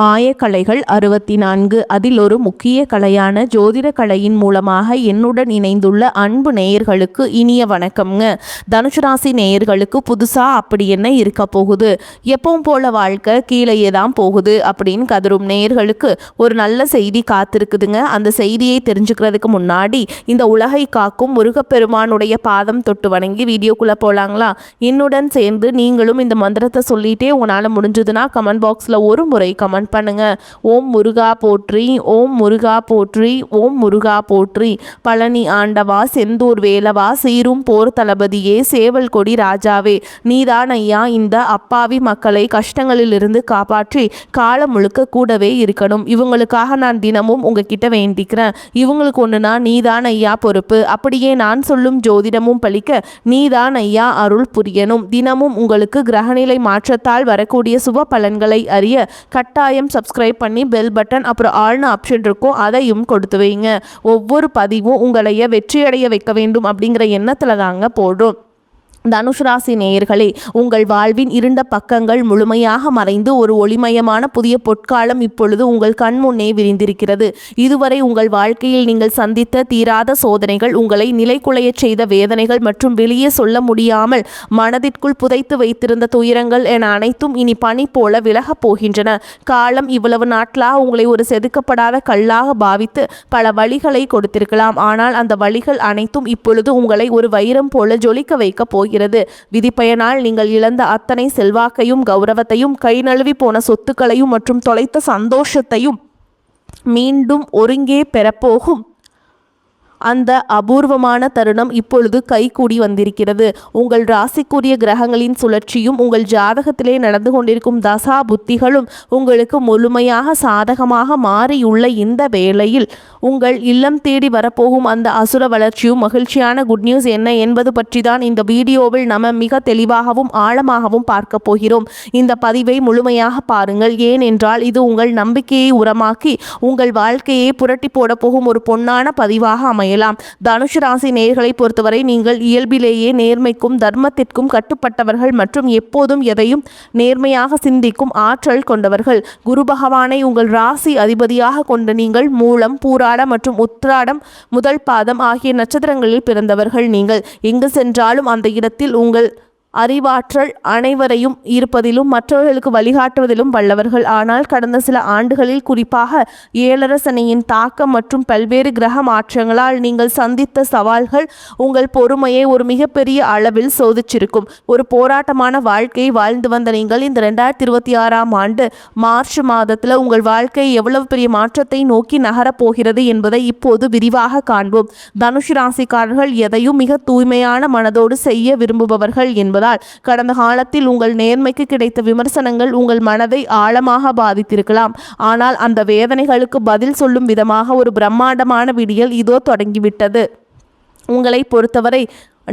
ஆயக்கலைகள் 64. அதில் ஒரு முக்கிய கலையான ஜோதிட கலையின் மூலமாக என்னுடன் இணைந்துள்ள அன்பு நேயர்களுக்கு இனிய வணக்கம்ங்க. தனுசு ராசி நேயர்களுக்கு புதுசாக அப்படி என்ன இருக்க போகுது, எப்பவும் போல வாழ்க்கை கீழேயே தான் போகுது அப்படின்னு கதரும் நேயர்களுக்கு ஒரு நல்ல செய்தி காத்திருக்குதுங்க. அந்த செய்தியை தெரிஞ்சுக்கிறதுக்கு முன்னாடி இந்த உலகை காக்கும் முருகப்பெருமானுடைய பாதம் தொட்டு வணங்கி வீடியோக்குள்ளே போகலாங்களா? என்னுடன் சேர்ந்து நீங்களும் இந்த மந்திரத்தை சொல்லிட்டே உங்களால் முடிஞ்சதுன்னா கமெண்ட் பாக்ஸில் ஒரு முறை கமெண்ட் பண்ணுங்க. ஓம் முருகா போற்றி, ஓம் முருகா போற்றி, ஓம் முருகா போற்றி. பழனி ஆண்டவா, செந்தூர் வேலவா, சீரும் போர் தளபதியே, சேவல் கொடி ராஜாவே, நீதான் ஐயா இந்த அப்பாவி மக்களை கஷ்டங்களிலிருந்து காப்பாற்றி காலம் முழுக்க கூடவே இருக்கணும். இவங்களுக்காக நான் தினமும் உங்ககிட்ட வேண்டிக்கிறேன். இவங்களுக்கு ஒன்றுனா நீதான் ஐயா பொறுப்பு. அப்படியே நான் சொல்லும் ஜோதிடமும் பலிக்க நீதான் ஐயா அருள் புரியணும். தினமும் உங்களுக்கு கிரகநிலை மாற்றத்தால் வரக்கூடிய சுப பலன்களை அறிய கட்டாயம் சப்ஸ்கிரைப் பண்ணி பெல் பட்டன் அப்புறம் ஆல்னு ஆப்ஷன் இருக்கும், அதையும் கொடுத்து வைங்க. ஒவ்வொரு பதிவும் உங்களைய வெற்றியடைய வைக்க வேண்டும் அப்படிங்கிற எண்ணத்தில் தாங்க போடுறோம். தனுசு ராசி நேயர்களே, உங்கள் வாழ்வின் இருண்ட பக்கங்கள் முழுமையாக மறைந்து ஒரு ஒளிமயமான புதிய பொற்காலம் இப்பொழுது உங்கள் கண் முன்னே விரிந்திருக்கிறது. இதுவரை உங்கள் வாழ்க்கையில் நீங்கள் சந்தித்த தீராத சோதனைகள், உங்களை நிலைகுலைய செய்த வேதனைகள் மற்றும் வெளியே சொல்ல முடியாமல் மனதிற்குள் புதைத்து வைத்திருந்த துயரங்கள் என அனைத்தும் இனி பனி போல விலகப் போகின்றன. காலம் இவ்வளவு நாட்களாக உங்களை ஒரு செதுக்கப்படாத கல்லாக பாவித்து பல வழிகளை கொடுத்திருக்கலாம். ஆனால் அந்த வழிகள் அனைத்தும் இப்பொழுது உங்களை ஒரு வைரம் போல ஜொலிக்க வைக்க போகிறது. விதிப்பயனால் நீங்கள் இழந்த அத்தனை செல்வாக்கையும் கௌரவத்தையும், கை நழுவி போன சொத்துக்களையும் மற்றும் தொலைத்த சந்தோஷத்தையும் மீண்டும் ஒருங்கே பெறப்போகும் அந்த அபூர்வமான தருணம் இப்பொழுது கைகூடி வந்திருக்கிறது. உங்கள் ராசிக்குரிய கிரகங்களின் சுழற்சியும் உங்கள் ஜாதகத்திலே நடந்து கொண்டிருக்கும் தசா புத்திகளும் உங்களுக்கு முழுமையாக சாதகமாக மாறியுள்ள இந்த வேளையில் உங்கள் இல்லம் தேடி வரப்போகும் அந்த அசுர வளர்ச்சியும் மகிழ்ச்சியான குட் நியூஸ் என்ன என்பது பற்றி தான் இந்த வீடியோவில் நம்ம மிக தெளிவாகவும் ஆழமாகவும் பார்க்க போகிறோம். இந்த பதிவை முழுமையாக பாருங்கள். ஏனென்றால் இது உங்கள் நம்பிக்கையை உரமாக்கி உங்கள் வாழ்க்கையை புரட்டி போட போகும் ஒரு பொன்னான பதிவாக அமையும். தனுசு ராசி நேயர்களை பொறுத்தவரை நீங்கள் இயல்பிலேயே நேர்மைக்கும் தர்மத்திற்கும் கட்டுப்பட்டவர்கள் மற்றும் எப்போதும் எதையும் நேர்மையாக சிந்திக்கும் ஆற்றல் கொண்டவர்கள். குரு பகவானை உங்கள் ராசி அதிபதியாக கொண்ட நீங்கள் மூலம், பூராட மற்றும் உத்திராடம் முதல் பாதம் ஆகிய நட்சத்திரங்களில் பிறந்தவர்கள். நீங்கள் எங்கு சென்றாலும் அந்த இடத்தில் உங்கள் அறிவாற்றல் அனைவரையும் ஈர்ப்பதிலும் மற்றவர்களுக்கு வழிகாட்டுவதிலும் வல்லவர்கள். ஆனால் கடந்த சில ஆண்டுகளில் குறிப்பாக ஏழரை சனியின் தாக்கம் மற்றும் பல்வேறு கிரக மாற்றங்களால் நீங்கள் சந்தித்த சவால்கள் உங்கள் பொறுமையை ஒரு மிகப்பெரிய அளவில் சோதிச்சிருக்கும். ஒரு போராட்டமான வாழ்க்கையை வாழ்ந்து வந்த நீங்கள் இந்த 2026ஆம் ஆண்டு மார்ச் மாதத்தில் உங்கள் வாழ்க்கை எவ்வளவு பெரிய மாற்றத்தை நோக்கி நகரப்போகிறது என்பதை இப்போது விரிவாக காண்போம். தனுசு ராசிக்காரர்கள் எதையும் மிக தூய்மையான மனதோடு செய்ய விரும்புபவர்கள் என்பதால் கடந்த காலத்தில் உங்கள் நேர்மைக்கு கிடைத்த விமர்சனங்கள் உங்கள் மனதை ஆழமாக பாதித்திருக்கலாம். ஆனால் அந்த வேதனைகளுக்கு பதில் சொல்லும் விதமாக ஒரு பிரம்மாண்டமான விடியல் இதோ தொடங்கிவிட்டது. உங்களை பொறுத்தவரை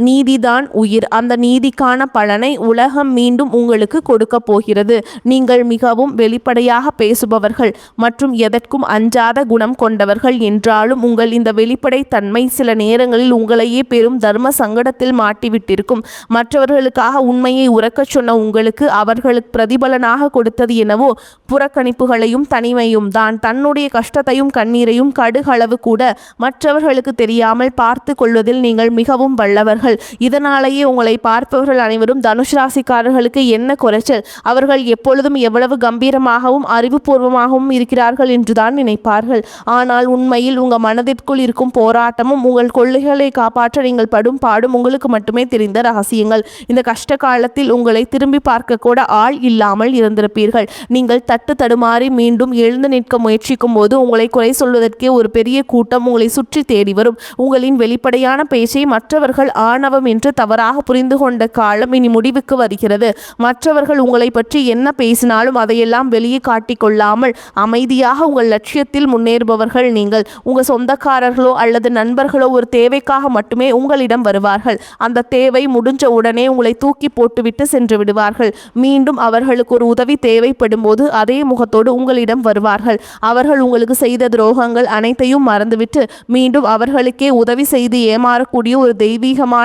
நீதிதான் உயிர். அந்த நீதிக்கான பலனை உலகம் மீண்டும் உங்களுக்கு கொடுக்க போகிறது. நீங்கள் மிகவும் வெளிப்படையாக பேசுபவர்கள் மற்றும் எதற்கும் அஞ்சாத குணம் கொண்டவர்கள் என்றாலும் உங்கள் இந்த வெளிப்படைத்தன்மை சில நேரங்களில் உங்களையே பெரும் தர்ம சங்கடத்தில் மாட்டிவிட்டிருக்கும். மற்றவர்களுக்காக உண்மையை உரக்கச் சொன்ன உங்களுக்கு அவர்களுக்கு பிரதிபலனாக கொடுத்தது என்னவோ புறக்கணிப்புகளையும் தனிமையும் தான். தன்னுடைய கஷ்டத்தையும் கண்ணீரையும் கடுகளவு கூட மற்றவர்களுக்கு தெரியாமல் பார்த்து கொள்வதில் நீங்கள் மிகவும் வல்லவர்கள். இதனாலேயே உங்களை பார்ப்பவர்கள் அனைவரும் தனுசு ராசிக்காரர்களுக்கு என்ன குறைச்சல், அவர்கள் எப்பொழுதும் எவ்வளவு கம்பீரமாகவும் அறிவுபூர்வமாகவும் இருக்கிறார்கள் என்றுதான் நினைப்பார்கள். ஆனால் உண்மையில் உங்கள் மனதிற்குள் இருக்கும் போராட்டமும் உங்கள் கொள்கைகளை காப்பாற்ற நீங்கள் படும் பாடும் உங்களுக்கு மட்டுமே தெரிந்த ரகசியங்கள். இந்த கஷ்ட காலத்தில் உங்களை திரும்பி பார்க்க கூட ஆள் இல்லாமல் இருந்திருப்பீர்கள். நீங்கள் தட்டு தடுமாறி மீண்டும் எழுந்து நிற்க முயற்சிக்கும் போது உங்களை குறை சொல்வதற்கே ஒரு பெரிய கூட்டம் உங்களை சுற்றி தேடி வரும். உங்களின் வெளிப்படையான பேச்சை மற்றவர்கள் ஆணவம் என்று தவறாக புரிந்து கொண்ட காலம் இனி முடிவுக்கு வருகிறது. மற்றவர்கள் உங்களை பற்றி என்ன பேசினாலும் அதையெல்லாம் வெளியே காட்டிக்கொள்ளாமல் அமைதியாக உங்கள் லட்சியத்தில் முன்னேறுபவர்கள் நீங்கள். உங்கள் சொந்தக்காரர்களோ அல்லது நண்பர்களோ ஒரு தேவைக்காக மட்டுமே உங்களிடம் வருவார்கள். அந்த தேவை முடிஞ்ச உடனே உங்களை தூக்கி போட்டுவிட்டு சென்று விடுவார்கள். மீண்டும் அவர்களுக்கு ஒரு உதவி தேவைப்படும் போது அதே முகத்தோடு உங்களிடம் வருவார்கள். அவர்கள் உங்களுக்கு செய்த துரோகங்கள் அனைத்தையும் மறந்துவிட்டு மீண்டும் அவர்களுக்கே உதவி செய்து ஏமாறக்கூடிய ஒரு தெய்வீகமான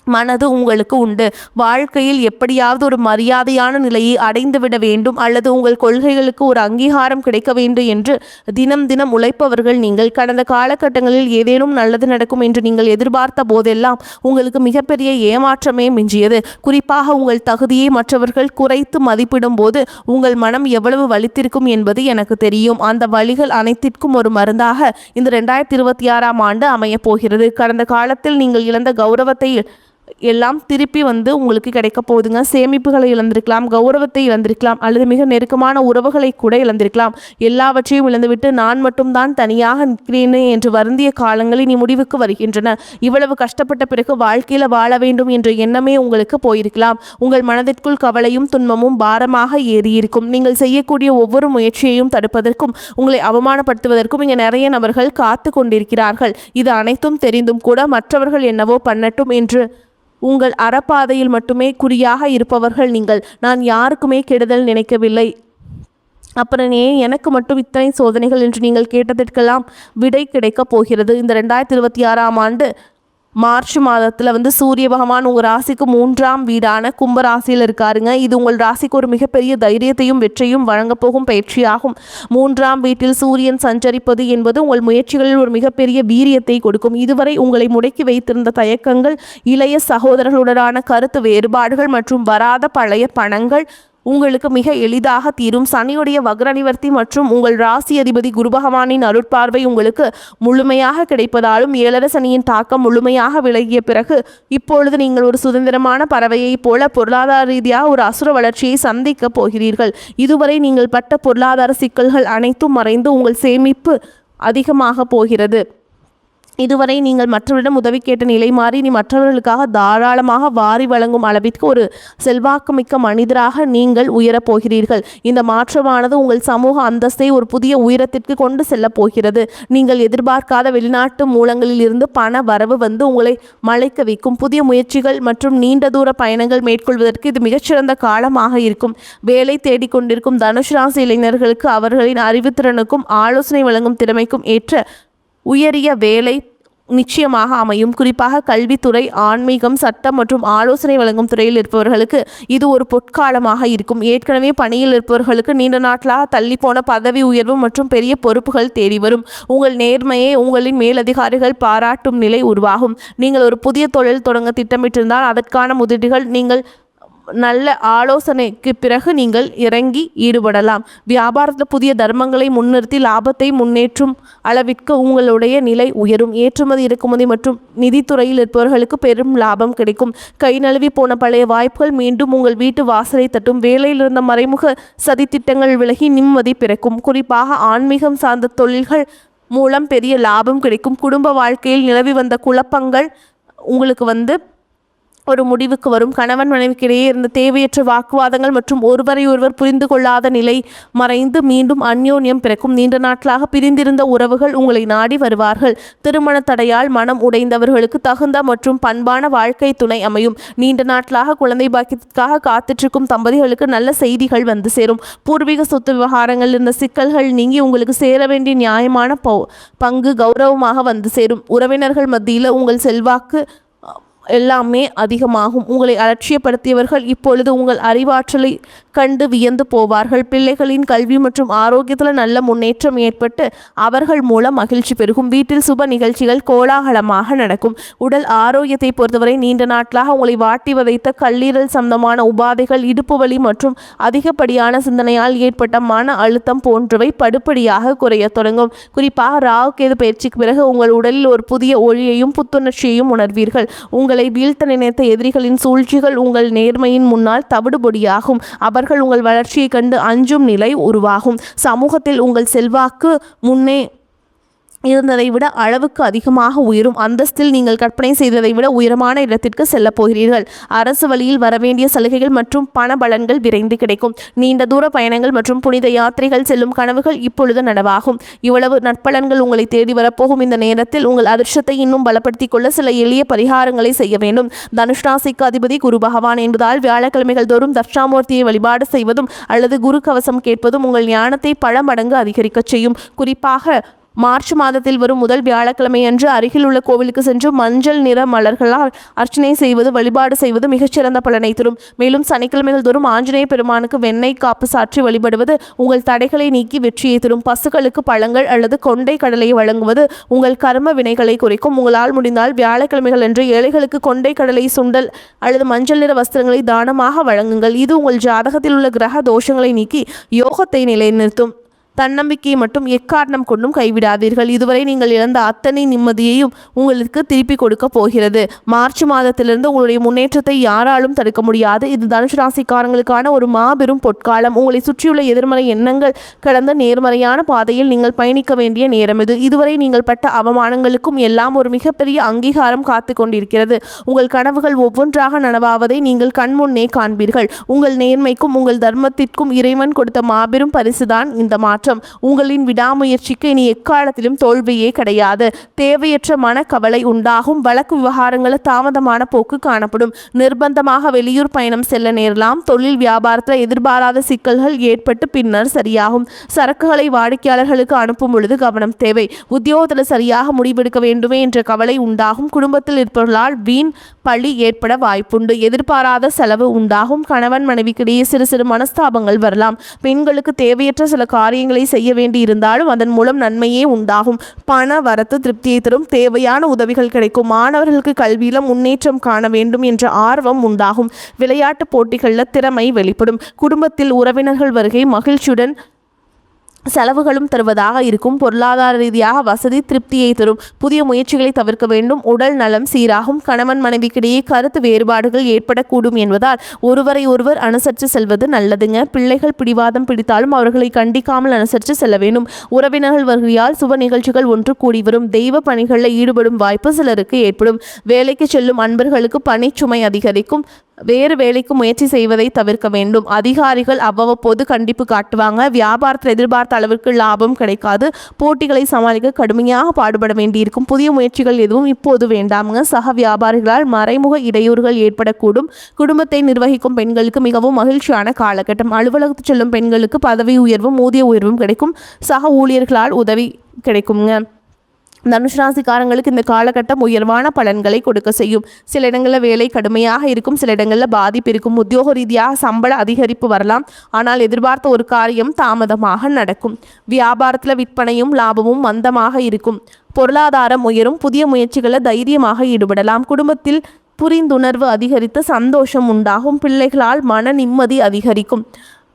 மனது உங்களுக்கு உண்டு. வாழ்க்கையில் எப்படியாவது ஒரு மரியாதையான நிலையை அடைந்துவிட வேண்டும் அல்லது உங்கள் கொள்கைகளுக்கு ஒரு அங்கீகாரம் கிடைக்க வேண்டும் என்று தினம் தினம் உழைப்பவர்கள் நீங்கள். கடந்த காலகட்டங்களில் ஏதேனும் நல்லது நடக்கும் என்று நீங்கள் எதிர்பார்த்த போதெல்லாம் உங்களுக்கு மிகப்பெரிய ஏமாற்றமே மிஞ்சியது. குறிப்பாக உங்கள் தகுதியை மற்றவர்கள் குறைத்து மதிப்பிடும் போது உங்கள் மனம் எவ்வளவு வலித்திருக்கும் என்பது எனக்கு தெரியும். அந்த வலிகள் அனைத்திற்கும் ஒரு மருந்தாக இந்த 2026ஆம் ஆண்டு அமையப் போகிறது. கடந்த காலத்தில் நீங்கள் இழந்த கௌரவத்தை எல்லாம் திருப்பி உங்களுக்கு கிடைக்க போகுதுங்க. சேமிப்புகளை இழந்திருக்கலாம், கௌரவத்தை இழந்திருக்கலாம், அல்லது மிக நெருக்கமான உறவுகளை கூட இழந்திருக்கலாம். எல்லாவற்றையும் இழந்துவிட்டு நான் மட்டும்தான் தனியாக நிற்கிறேனே என்று வருந்திய காலங்கள் இனி முடிவுக்கு வருகின்றன. இவ்வளவு கஷ்டப்பட்ட பிறகு வாழ்க்கையில் வாழ வேண்டும் என்ற எண்ணமே உங்களுக்கு போயிருக்கலாம். உங்கள் மனதிற்குள் கவலையும் துன்பமும் பாரமாக ஏறியிருக்கும். நீங்கள் செய்யக்கூடிய ஒவ்வொரு முயற்சியையும் தடுப்பதற்கும் உங்களை அவமானப்படுத்துவதற்கும் இங்கே நிறைய நபர்கள் காத்து கொண்டிருக்கிறார்கள். இது அனைத்தும் தெரிந்தும் கூட மற்றவர்கள் என்னவோ பண்ணட்டும் என்று உங்கள் அறப்பாதையில் மட்டுமே குறியாக இருப்பவர்கள் நீங்கள். நான் யாருக்குமே கெடுதல் நினைக்கவில்லை, அப்புறம் ஏன் எனக்கு மட்டும் இத்தனை சோதனைகள் என்று நீங்கள் கேட்டதற்கெல்லாம் விடை கிடைக்கப் போகிறது. இந்த 2026ஆம் ஆண்டு மார்ச் மாதத்தில் சூரிய பகவான் உங்கள் ராசிக்கு 3ஆம் வீடான கும்பராசியில் இருக்காருங்க. இது உங்கள் ராசிக்கு ஒரு மிகப்பெரிய தைரியத்தையும் வெற்றியும் வழங்கப் போகும் பயிற்சியாகும். 3ஆம் வீட்டில் சூரியன் சஞ்சரிப்பது என்பது உங்கள் முயற்சிகளில் ஒரு மிகப்பெரிய வீரியத்தை கொடுக்கும். இதுவரை உங்களை முடக்கி வைத்திருந்த தயக்கங்கள், இளைய சகோதரர்களுடனான கருத்து வேறுபாடுகள் மற்றும் வராத பழைய பணங்கள் உங்களுக்கு மிக எளிதாக தீரும். சனியுடைய வக்ர நிவர்த்தி மற்றும் உங்கள் ராசி அதிபதி குரு பகவானின் அருட்பார்வை உங்களுக்கு முழுமையாக கிடைப்பதாலும் 7 சனியின் தாக்கம் முழுமையாக விலகிய பிறகு இப்பொழுது நீங்கள் ஒரு சுதந்திரமான பறவையைப் போல பொருளாதார ரீதியாக ஒரு அசுர வளர்ச்சியை சந்திக்க போகிறீர்கள். இதுவரை நீங்கள் பட்ட பொருளாதார சிக்கல்கள் அனைத்தும் மறைந்து உங்கள் சேமிப்பு அதிகமாக போகிறது. இதுவரை நீங்கள் மற்றவரிடம் உதவி கேட்ட நிலை மாறி நீ மற்றவர்களுக்காக தாராளமாக வாரி வழங்கும் அளவிற்கு ஒரு செல்வாக்குமிக்க மனிதராக நீங்கள் உயரப் போகிறீர்கள். இந்த மாற்றமானது உங்கள் சமூக அந்தஸ்தை ஒரு புதிய உயரத்திற்கு கொண்டு செல்லப் போகிறது. நீங்கள் எதிர்பார்க்காத வெளிநாட்டு மூலங்களில் இருந்து பண வரவு உங்களை மலைக்க வைக்கும். புதிய முயற்சிகள் மற்றும் நீண்ட தூர பயணங்கள் மேற்கொள்வதற்கு இது மிகச்சிறந்த காலமாக இருக்கும். வேலை தேடிக்கொண்டிருக்கும் தனுசு ராசி இளைஞர்களுக்கு அவர்களின் அறிவுத்திறனுக்கும் ஆலோசனை வழங்கும் திறமைக்கும் ஏற்ற உயரிய வேலை நிச்சயமாக அமையும். குறிப்பாக கல்வித்துறை, ஆன்மீகம், சட்டம் மற்றும் ஆலோசனை வழங்கும் துறையில் இருப்பவர்களுக்கு இது ஒரு பொற்காலமாக இருக்கும். ஏற்கனவே பணியில் இருப்பவர்களுக்கு நீண்ட நாட்களாக தள்ளிப்போன பதவி உயர்வு மற்றும் பெரிய பொறுப்புகள் தேடி வரும். உங்கள் நேர்மையை உங்களின் மேலதிகாரிகள் பாராட்டும் நிலை உருவாகும். நீங்கள் ஒரு புதிய தொழில் தொடங்க திட்டமிட்டிருந்தால் அதற்கான முதலீடுகள் நீங்கள் நல்ல ஆலோசனைக்கு பிறகு நீங்கள் இறங்கி ஈடுபடலாம். வியாபாரத்தில் புதிய தர்மங்களை முன்னிறுத்தி லாபத்தை முன்னேற்றும் அளவிற்கு உங்களுடைய நிலை உயரும். ஏற்றுமதி, இறக்குமதி மற்றும் நிதித்துறையில் இருப்பவர்களுக்கு பெரும் லாபம் கிடைக்கும். கை நழுவி போன பழைய வாய்ப்புகள் மீண்டும் உங்கள் வீட்டு வாசலை தட்டும். வேலையில் இருந்த மறைமுக சதித்திட்டங்கள் விலகி நிம்மதி பிறக்கும். குறிப்பாக ஆன்மீகம் சார்ந்த தொழில்கள் மூலம் பெரிய லாபம் கிடைக்கும். குடும்ப வாழ்க்கையில் நிலவி வந்த குழப்பங்கள் உங்களுக்கு ஒரு முடிவுக்கு வரும். கணவன் மனைவிக்கிடையே இருந்த தேவையற்ற வாக்குவாதங்கள் மற்றும் ஒருவரை ஒருவர் புரிந்து கொள்ளாத நிலை மறைந்து மீண்டும் அந்யோன்யம் பிறக்கும். நீண்ட நாட்களாக பிரிந்திருந்த உறவுகள் உங்களை நாடி வருவார்கள். திருமண தடையால் மனம் உடைந்தவர்களுக்கு தகுந்த மற்றும் பண்பான வாழ்க்கை துணை அமையும். நீண்ட நாட்களாக குழந்தை பாக்கியத்திற்காக காத்திருக்கும் தம்பதிகளுக்கு நல்ல செய்திகள் சேரும். பூர்வீக சொத்து விவகாரங்கள் இருந்த சிக்கல்கள் நீங்கி உங்களுக்கு சேர வேண்டிய நியாயமான பங்கு கௌரவமாக சேரும். உறவினர்கள் மத்தியில் உங்கள் செல்வாக்கு எல்லாமே அதிகமாகும். உங்களை அலட்சியப்படுத்தியவர்கள் இப்பொழுது உங்கள் அறிவாற்றலை கண்டு வியந்து போவார்கள். பிள்ளைகளின் கல்வி மற்றும் ஆரோக்கியத்தில் நல்ல முன்னேற்றம் ஏற்பட்டு அவர்கள் மூலம் மகிழ்ச்சி பெருகும். வீட்டில் சுப நிகழ்ச்சிகள் கோலாகலமாக நடக்கும். உடல் ஆரோக்கியத்தை பொறுத்தவரை நீண்ட நாட்களாக உங்களை வாட்டி வதைத்த கல்லீரல் சம்பந்தமான உபாதைகள், இடுப்பு வலி மற்றும் அதிகப்படியான சிந்தனையால் ஏற்பட்ட மன அழுத்தம் போன்றவை படிப்படியாக குறைய தொடங்கும். குறிப்பாக ராகு கேது பயிற்சிக்கு பிறகு உங்கள் உடலில் ஒரு புதிய ஒளியையும் புத்துணர்ச்சியையும் உணர்வீர்கள். உங்களை வீழ்த்த நினைத்த எதிரிகளின் சூழ்ச்சிகள் உங்கள் நேர்மையின் முன்னால் தவிடுபொடியாகும். அவர்கள் உங்கள் வளர்ச்சியை கண்டு அஞ்சும் நிலை உருவாகும். சமூகத்தில் உங்கள் செல்வாக்கு முன்னே இருந்ததை விட அளவுக்கு அதிகமாக உயரும். அந்தஸ்தில் நீங்கள் கற்பனை செய்ததை விட உயரமான இடத்திற்கு செல்லப் போகிறீர்கள். அரசு வழியில் வரவேண்டிய சலுகைகள் மற்றும் பண பலன்கள் விரைந்து கிடைக்கும். நீண்ட தூர பயணங்கள் மற்றும் புனித யாத்திரைகள் செல்லும் கனவுகள் இப்பொழுது நனவாகும். இவ்வளவு நற்பலன்கள் உங்களை தேடி வரப்போகும் இந்த நேரத்தில் உங்கள் அதிர்ஷ்டத்தை இன்னும் பலப்படுத்திக் கொள்ள சில எளிய பரிகாரங்களை செய்ய வேண்டும். தனுஷ் ராசிக்கு அதிபதி குரு பகவான் என்பதால் வியாழக்கிழமைகள் தோறும் தட்சிணாமூர்த்தியை வழிபாடு செய்வதும் அல்லது குரு கவசம் கேட்பதும் உங்கள் ஞானத்தை பல மடங்கு அதிகரிக்கச் செய்யும். குறிப்பாக மார்ச் மாதத்தில் வரும் முதல் வியாழக்கிழமை அன்று அருகில் உள்ள கோவிலுக்கு சென்று மஞ்சள் நிற மலர்களால் அர்ச்சனை செய்வது, வழிபாடு செய்வது மிகச்சிறந்த பலனை தரும். மேலும் சனிக்கிழமைகள் தோறும் ஆஞ்சநேய பெருமானுக்கு வெண்ணெய் காப்பு சாற்றி வழிபடுவது உங்கள் தடைகளை நீக்கி வெற்றியை தரும். பசுக்களுக்கு பழங்கள் அல்லது கொண்டை கடலையை வழங்குவது உங்கள் கர்ம வினைகளை குறைக்கும். உங்களால் முடிந்தால் வியாழக்கிழமைகள் அன்று ஏழைகளுக்கு கொண்டை கடலை, சுண்டல் அல்லது மஞ்சள் நிற வஸ்திரங்களை தானமாக வழங்குங்கள். இது உங்கள் ஜாதகத்தில் உள்ள கிரக தோஷங்களை நீக்கி யோகத்தை நிலைநிறுத்தும். தன்னம்பிக்கையை மட்டும் எக்காரணம் கொண்டும் கைவிடாதீர்கள். இதுவரை நீங்கள் இழந்த அத்தனை நிம்மதியையும் உங்களுக்கு திருப்பி கொடுக்க போகிறது. மார்ச் மாதத்திலிருந்து உங்களுடைய முன்னேற்றத்தை யாராலும் தடுக்க முடியாது. இது தனுசு ராசிக்காரங்களுக்கான ஒரு மாபெரும் பொற்காலம். உங்களை சுற்றியுள்ள எதிர்மறை எண்ணங்கள் கடந்த நேர்மறையான பாதையில் நீங்கள் பயணிக்க வேண்டிய நேரம் இது. இதுவரை நீங்கள் பட்ட அவமானங்களுக்கும் எல்லாம் ஒரு மிகப்பெரிய அங்கீகாரம் காத்து கொண்டிருக்கிறது. உங்கள் கனவுகள் ஒவ்வொன்றாக நனவாவதை நீங்கள் கண்முன்னே காண்பீர்கள். உங்கள் நேர்மைக்கும் உங்கள் தர்மத்திற்கும் இறைவன் கொடுத்த மாபெரும் பரிசுதான் இந்த மாற்றம். உங்களின் விடாமுயற்சிக்கு இனி எக்காலத்திலும் தோல்வியே கிடையாது. தேவையற்ற மனக்கவலை உண்டாகும். வழக்கு விவகாரங்களில் தாமதமான போக்கு காணப்படும். நிர்பந்தமாக வெளியூர் பயணம் செல்ல நேரலாம். தொழில் வியாபாரத்தில் எதிர்பாராத சிக்கல்கள் ஏற்பட்டு பின்னர் சரியாகும். சரக்குகளை வாடிக்கையாளர்களுக்கு அனுப்பும் பொழுது கவனம் தேவை. உத்தியோகத்தில் சரியாக முடிவெடுக்க வேண்டுமே என்ற கவலை உண்டாகும். குடும்பத்தில் இருப்பவர்களால் வீண் பழி ஏற்பட வாய்ப்புண்டு. எதிர்பாராத செலவு உண்டாகும். கணவன் மனைவிக்கிடையே சிறு சிறு மனஸ்தாபங்கள் வரலாம். பெண்களுக்கு தேவையற்ற சில காரியங்களை செய்ய வேண்டி இருந்தாலும் அதன் மூலம் நன்மையே உண்டாகும். பண வரத்து திருப்தியை தரும். தேவையான உதவிகள் கிடைக்கும். மாணவர்களுக்கு கல்வியில முன்னேற்றம் காண வேண்டும் என்ற ஆர்வம் உண்டாகும். விளையாட்டு போட்டிகளில் திறமை வெளிப்படும். குடும்பத்தில் உறவினர்கள் வருகை மகிழ்ச்சியுடன் செலவுகளும் தருவதாக இருக்கும். பொருளாதார ரீதியாக வசதி திருப்தியை தரும். புதிய முயற்சிகளை தவிர்க்க வேண்டும். உடல் நலம் சீராகும். கணவன் மனைவிக்கிடையே கருத்து வேறுபாடுகள் ஏற்படக்கூடும் என்பதால் ஒருவரை ஒருவர் அனுசரித்து செல்வது நல்லதுங்க. பிள்ளைகள் பிடிவாதம் பிடித்தாலும் அவர்களை கண்டிக்காமல் அனுசரித்து செல்ல வேண்டும். உறவினர்கள் வருகையால் சுப நிகழ்ச்சிகள் ஒன்று கூடி வரும். தெய்வ பணிகளில் ஈடுபடும் வாய்ப்பு சிலருக்கு ஏற்படும். வேலைக்கு செல்லும் அன்பர்களுக்கு பணிச்சுமை அதிகரிக்கும். வேறு வேலைக்கு முயற்சி செய்வதை தவிர்க்க வேண்டும். அதிகாரிகள் அவ்வப்போது கண்டிப்பு காட்டுவாங்க. வியாபாரத்தில் எதிர்பார்த்த அளவிற்கு லாபம் கிடைக்காது. போட்டிகளை சமாளிக்க கடுமையாக பாடுபட வேண்டியிருக்கும். புதிய முயற்சிகள் எதுவும் இப்போது வேண்டாமுங்க. சக வியாபாரிகளால் மறைமுக இடையூறுகள் ஏற்படக்கூடும். குடும்பத்தை நிர்வகிக்கும் பெண்களுக்கு மிகவும் மகிழ்ச்சியான காலகட்டம். அலுவலகத்தில் செல்லும் பெண்களுக்கு பதவி உயர்வும் ஊதிய உயர்வும் கிடைக்கும். சக ஊழியர்களால் உதவி கிடைக்குங்க. தனுசு ராசிக்காரங்களுக்கு இந்த காலகட்டம் உயர்வான பலன்களை கொடுக்க செய்யும். சில இடங்களில் வேலை கடுமையாக இருக்கும். சில இடங்களில் பாதிப்பு இருக்கும். உத்தியோக ரீதியாக சம்பள அதிகரிப்பு வரலாம். ஆனால் எதிர்பார்த்த ஒரு காரியம் தாமதமாக நடக்கும். வியாபாரத்தில் விற்பனையும் லாபமும் மந்தமாக இருக்கும். பொருளாதாரம் உயரும். புதிய முயற்சிகளில் தைரியமாக ஈடுபடலாம். குடும்பத்தில் புரிந்துணர்வு அதிகரித்து சந்தோஷம் உண்டாகும். பிள்ளைகளால் மன நிம்மதி அதிகரிக்கும்.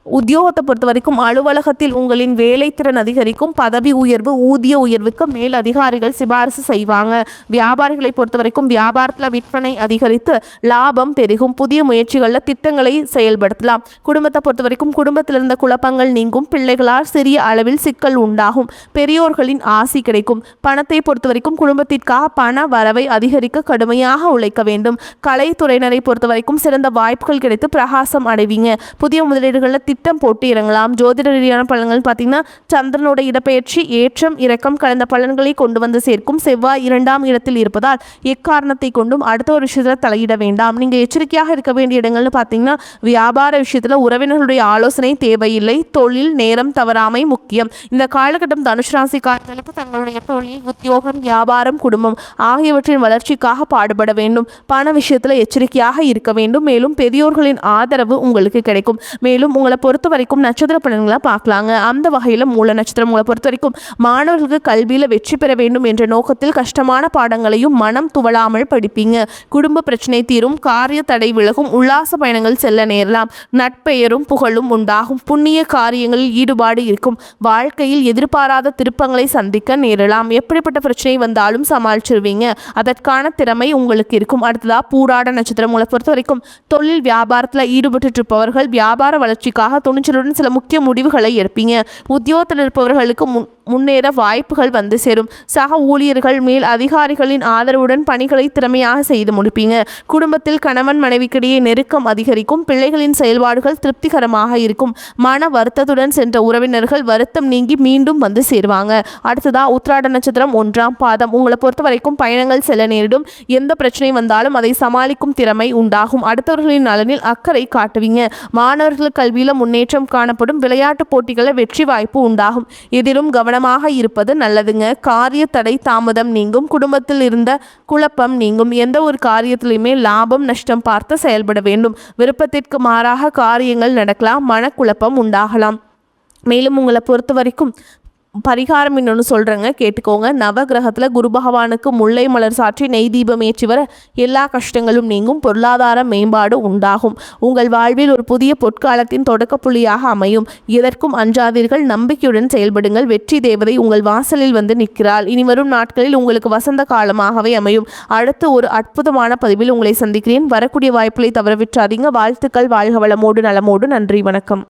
உத்தியோகத்தை பொறுத்த வரைக்கும் அலுவலகத்தில் உங்களின் வேலைத்திறன் அதிகரிக்கும். பதவி உயர்வு, ஊதிய உயர்வுக்கு மேல் அதிகாரிகள் சிபாரிசு செய்வாங்க. வியாபாரிகளை பொறுத்த வரைக்கும் வியாபாரத்தில் விற்பனை அதிகரித்து லாபம் பெருகும். புதிய முயற்சிகளில் திட்டங்களை செயல்படுத்தலாம். குடும்பத்தை பொறுத்த வரைக்கும் குடும்பத்தில் இருந்த குழப்பங்கள் நீங்கும். பிள்ளைகளால் சிறிய அளவில் சிக்கல் உண்டாகும். பெரியோர்களின் ஆசி கிடைக்கும். பணத்தை பொறுத்த வரைக்கும் குடும்பத்திற்காக பண வரவை அதிகரிக்க கடுமையாக உழைக்க வேண்டும். கலைத்துறையினரை பொறுத்த வரைக்கும் சிறந்த வாய்ப்புகள் கிடைத்து பிரகாசம் அடைவீங்க. புதிய முதலீடுகளில் திட்டம் போட்டு இறங்கலாம். ஜோதிட ரீதியான பலன்கள் பார்த்தீங்கன்னா சந்திரனோட இடப்பெயர்ச்சி ஏற்றம் இறக்கம் கலந்த பலன்களை கொண்டு வந்து சேர்க்கும். செவ்வாய் 2ஆம் இடத்தில் இருப்பதால் எக்காரணத்தை கொண்டும் அடுத்த ஒரு விஷயத்தில் தலையிட வேண்டாம். நீங்கள் எச்சரிக்கையாக இருக்க வேண்டிய இடங்கள்னு பார்த்தீங்கன்னா வியாபார விஷயத்தில் உறவினர்களுடைய ஆலோசனை தேவையில்லை. தொழில் நேரம் தவறாமை முக்கியம். இந்த காலகட்டம் தனுசு ராசிக்காரர்களுக்கு தங்களுடைய தொழில், உத்தியோகம், வியாபாரம், குடும்பம் ஆகியவற்றின் வளர்ச்சிக்காக பாடுபட வேண்டும். பண விஷயத்தில் எச்சரிக்கையாக இருக்க வேண்டும். மேலும் பெரியோர்களின் ஆதரவு உங்களுக்கு கிடைக்கும். மேலும் உங்களை பொறுத்த வரைக்கும் நட்சத்திர பலன்களை பார்க்கலாங்க. அந்த வகையில் மூல நட்சத்திரம் உங்களை பொறுத்த வரைக்கும் மாணவர்களுக்கு கல்வியில் வெற்றி பெற வேண்டும் என்ற நோக்கத்தில் கஷ்டமான பாடங்களையும் மனம் துவளாமல் படிப்பீங்க. குடும்ப பிரச்சனை தீரும். காரிய தடை விலகும். உல்லாச பயணங்கள் செல்ல நேரலாம். நட்பெயரும் புகழும் உண்டாகும். புண்ணிய காரியங்களில் ஈடுபாடு இருக்கும். வாழ்க்கையில் எதிர்பாராத திருப்பங்களை சந்திக்க நேரலாம். எப்படிப்பட்ட பிரச்சனை வந்தாலும் சமாளிச்சிருவீங்க. அதற்கான திறமை உங்களுக்கு இருக்கும். அடுத்ததா பூராட நட்சத்திரம் உங்களை பொறுத்த வரைக்கும் தொழில் வியாபாரத்தில் ஈடுபட்டு இருப்பவர்கள் வியாபார வளர்ச்சிக்காக துணிச்சலுடன் சில முக்கிய முடிவுகளை எடுப்பீங்க. உத்தியோகத்தில் இருப்பவர்களுக்கு முன்னேற வாய்ப்புகள் வந்து சேரும். சக ஊழியர்கள் மேல் அதிகாரிகளின் ஆதரவுடன் பணிகளை திறமையாக செய்து முடிப்பீங்க. குடும்பத்தில் கணவன் மனைவிக்கிடையே நெருக்கம் அதிகரிக்கும். பிள்ளைகளின் செயல்பாடுகள் திருப்திகரமாக இருக்கும். மன வருத்தத்துடன் சென்ற உறவினர்கள் வருத்தம் நீங்கி மீண்டும் வந்து சேருவாங்க. அடுத்ததா உத்திராட நட்சத்திரம் 1ஆம் பாதம் உங்களை பொறுத்த வரைக்கும் பயணங்கள் செல்ல நேரிடும். எந்த பிரச்சனை வந்தாலும் அதை சமாளிக்கும் திறமை உண்டாகும். அடுத்தவர்களின் நலனில் அக்கறை காட்டுவீங்க. மாணவர்கள் கல்வியில் முன்னேற்றம் காணப்படும். விளையாட்டு போட்டிகளில் வெற்றி வாய்ப்பு உண்டாகும். எதிலும் கவனம் கவனமாக இருப்பது நல்லதுங்க. காரிய தடை தாமதம் நீங்கும். குடும்பத்தில் இருந்த குழப்பம் நீங்கும். எந்த ஒரு காரியத்திலுமே லாபம் நஷ்டம் பார்த்து செயல்பட வேண்டும். விருப்பத்திற்கு மாறாக காரியங்கள் நடக்கலாம். மனக்குழப்பம் உண்டாகலாம். மேலும் உங்களை பொறுத்த வரைக்கும் பரிகாரம் இன்னொன்று சொல்கிறேங்க, கேட்டுக்கோங்க. நவகிரகத்தில் குரு பகவானுக்கு முல்லை மலர் சாற்றி நெய் தீபம் ஏற்றி வர எல்லா கஷ்டங்களும் நீங்கும். பொருளாதார மேம்பாடு உண்டாகும். உங்கள் வாழ்வில் ஒரு புதிய பொற்காலத்தின் தொடக்க புள்ளியாக அமையும். எதற்கும் அஞ்சாதீர்கள். நம்பிக்கையுடன் செயல்படுங்கள். வெற்றி தேவதை உங்கள் வாசலில் வந்து நிற்கிறாள். இனி வரும் நாட்களில் உங்களுக்கு வசந்த காலமாகவே அமையும். அடுத்து ஒரு அற்புதமான பதிவில் உங்களை சந்திக்கிறேன். வரக்கூடிய வாய்ப்புகளை தவற விட்டுறாதீங்க. வாழ்த்துக்கள். வாழ்க வளமோடு நலமோடு. நன்றி, வணக்கம்.